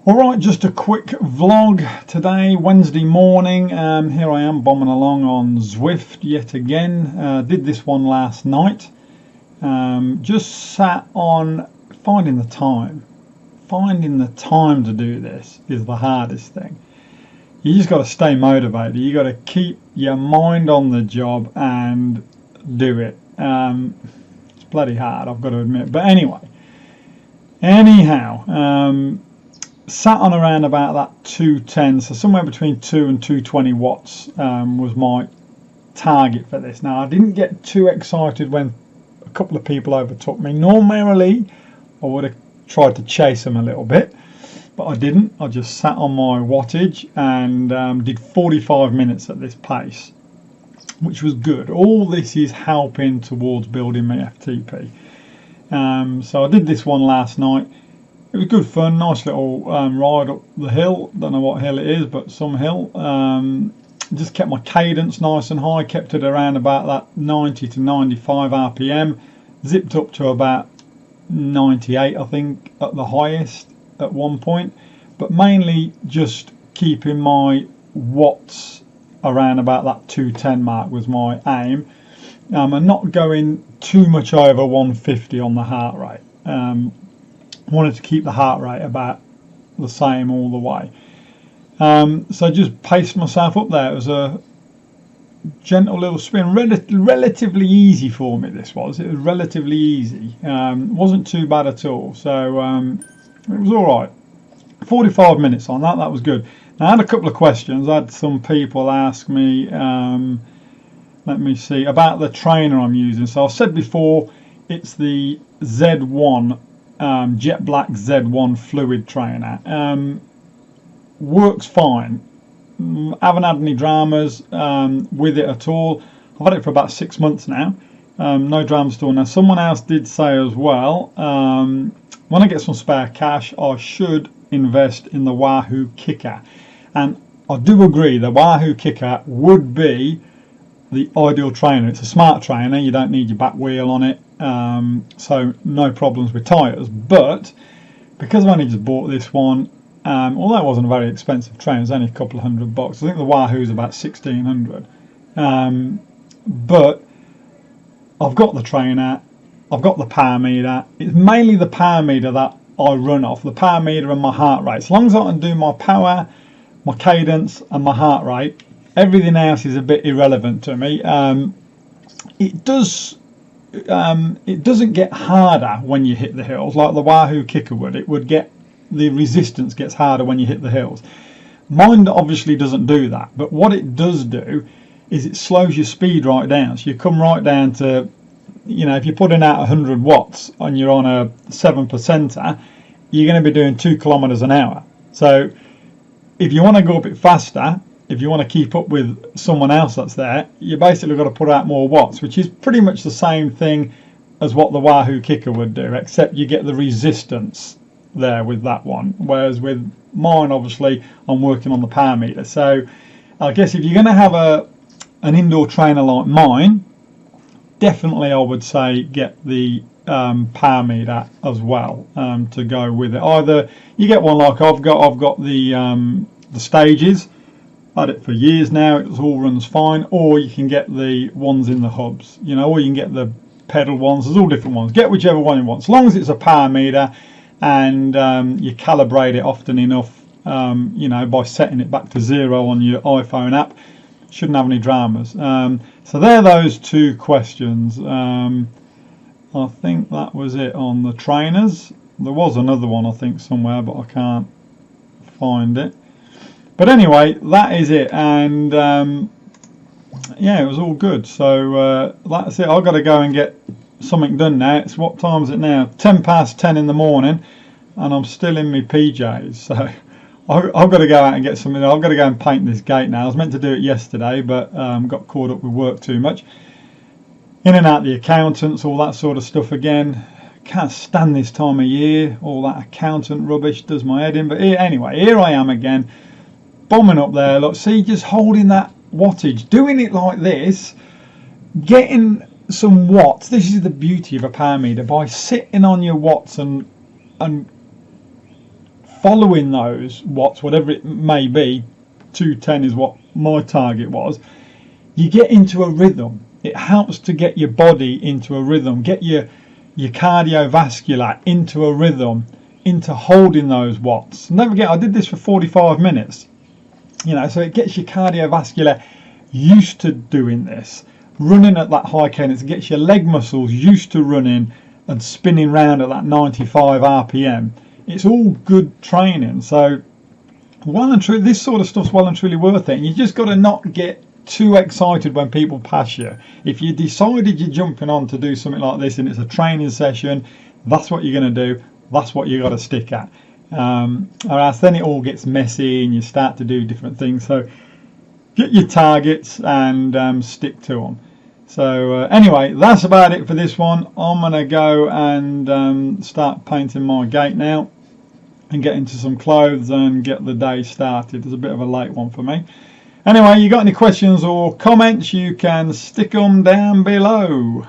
Alright, just a quick vlog today, Wednesday morning. Here I am bombing along on Zwift yet again. Did this one last night. Just sat on finding the time. Finding the time to do this is the hardest thing. You just got to stay motivated. You got to keep your mind on the job and do it. It's bloody hard, I've got to admit. But anyhow, sat on around about that 210, so somewhere between 2 and 220 watts was my target for this. Now, I didn't get too excited when a couple of people overtook me. Normally I would have tried to chase them a little bit, but I didn't. I just sat on my wattage and did 45 minutes at this pace, which was good. All this is helping towards building my FTP. So I did this one last night. It was good fun, nice little ride up the hill. Don't know what hill it is, but some hill. Just kept my cadence nice and high, kept it around about that 90 to 95 RPM. Zipped up to about 98, I think, at the highest at one point. But mainly just keeping my watts around about that 210 mark was my aim. And not going too much over 150 on the heart rate. Wanted to keep the heart rate about the same all the way. So just paced myself up there. It was a gentle little spin, relatively easy for me. It was relatively easy. Wasn't too bad at all. So it was all right. 45 minutes on that. That was good. Now, I had a couple of questions. I had some people ask me. Let me see about the trainer I'm using. So I've said before, it's the Z1. Jet Black Z1 fluid trainer. Works fine. Haven't had any dramas with it at all. I've had it for about 6 months now. No dramas at all. Now, someone else did say as well, when I get some spare cash, I should invest in the Wahoo Kicker. And I do agree, the Wahoo Kicker would be the ideal trainer. It's a smart trainer. You don't need your back wheel on it. So no problems with tyres, but because I've only just bought this one, although it wasn't a very expensive trainer, it was only a couple of $100. I think the Wahoo's about 1,600. But I've got the trainer, I've got the power meter. It's mainly the power meter that I run off, the power meter and my heart rate. As long as I can do my power, my cadence and my heart rate, everything else is a bit irrelevant to me. It doesn't get harder when you hit the hills like the Wahoo Kicker would. It would get, the resistance gets harder when you hit the hills. Mine obviously doesn't do that, but what it does do is it slows your speed right down. So you come right down to, you know, if you're putting out 100 watts and you're on a 7%er, you're going to be doing 2 kilometers an hour. So if you want to go a bit faster, if you want to keep up with someone else that's there, you basically got to put out more watts, which is pretty much the same thing as what the Wahoo Kicker would do, except you get the resistance there with that one. Whereas with mine, obviously, I'm working on the power meter. So I guess if you're going to have an indoor trainer like mine, definitely I would say get the power meter as well to go with it. Either you get one like I've got the stages. Had it for years now, it all runs fine, or you can get the ones in the hubs, you know, or you can get the pedal ones. There's all different ones. Get whichever one you want, as long as it's a power meter and you calibrate it often enough, you know, by setting it back to 0 on your iPhone app. Shouldn't have any dramas. So there are those two questions. I think that was it on the trainers. There was another one, I think, somewhere, but I can't find it. But anyway, that is it, and yeah, it was all good. So that's it. I've got to go and get something done now. It's, what time is it now? 10 past 10 in the morning, and I'm still in my PJs. So I've got to go out and get something. I've got to go and paint this gate now. I was meant to do it yesterday, but got caught up with work too much. In and out the accountants, all that sort of stuff again. Can't stand this time of year. All that accountant rubbish does my head in. But anyway, here I am again. Bombing up there, look, see, just holding that wattage, doing it like this, getting some watts. This is the beauty of a power meter, by sitting on your watts and following those watts, whatever it may be, 210 is what my target was, you get into a rhythm. It helps to get your body into a rhythm, get your cardiovascular into a rhythm, into holding those watts. And don't forget, I did this for 45 minutes. You know, so it gets your cardiovascular used to doing this. Running at that high cadence, it gets your leg muscles used to running and spinning round at that 95 RPM. It's all good training. So well and truly, this sort of stuff's well and truly worth it. And you just got to not get too excited when people pass you. If you decided you're jumping on to do something like this and it's a training session, that's what you're going to do. That's what you got to stick at. Or else then it all gets messy and you start to do different things. So get your targets and stick to them. So anyway, that's about it for this one. I'm going to go and start painting my gate now and get into some clothes and get the day started. It's a bit of a late one for me. Anyway, you got any questions or comments, you can stick them down below.